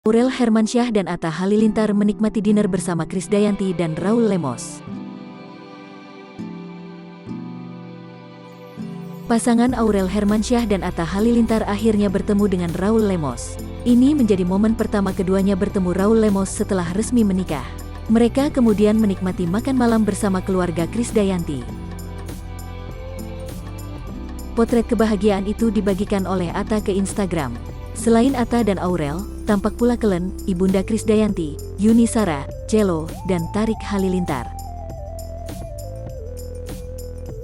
Aurel Hermansyah dan Atta Halilintar menikmati dinner bersama Krisdayanti dan Raul Lemos. Pasangan Aurel Hermansyah dan Atta Halilintar akhirnya bertemu dengan Raul Lemos. Ini menjadi momen pertama keduanya bertemu Raul Lemos setelah resmi menikah. Mereka kemudian menikmati makan malam bersama keluarga Krisdayanti. Potret kebahagiaan itu dibagikan oleh Atta ke Instagram. Selain Atta dan Aurel, tampak pula Kelen, Ibunda Krisdayanti, Yuni Sara, Cello, dan Tarik Halilintar.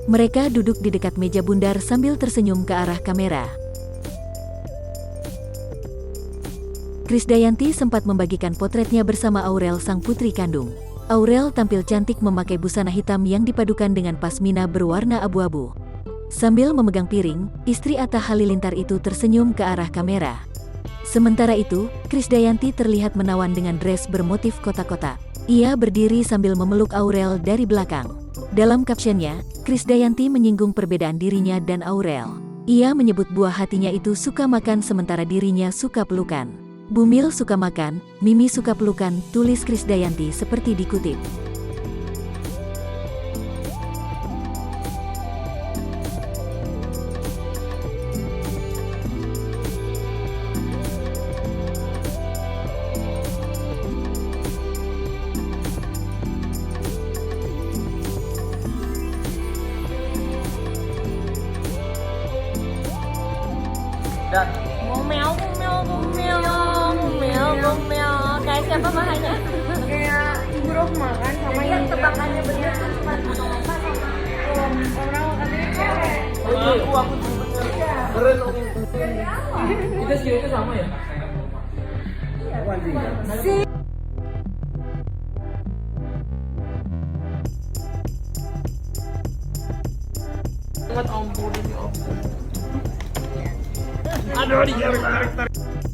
Mereka duduk di dekat meja bundar sambil tersenyum ke arah kamera. Krisdayanti sempat membagikan potretnya bersama Aurel sang putri kandung. Aurel tampil cantik memakai busana hitam yang dipadukan dengan pasmina berwarna abu-abu. Sambil memegang piring, istri Atta Halilintar itu tersenyum ke arah kamera. Sementara itu, Krisdayanti terlihat menawan dengan dress bermotif kotak-kotak. Ia berdiri sambil memeluk Aurel dari belakang. Dalam captionnya, Krisdayanti menyinggung perbedaan dirinya dan Aurel. Ia menyebut buah hatinya itu suka makan sementara dirinya suka pelukan. Bumil suka makan, Mimi suka pelukan, tulis Krisdayanti seperti dikutip. Dan Ngomel, kayak siapa makanya? Kayak Ibu Rohma kan sama Yang ini tebakannya bener tuh cuma apa sama orang katanya cewek. aku keren om. Kita skillnya sama ya? Ampun ini om. Aduh, tarik.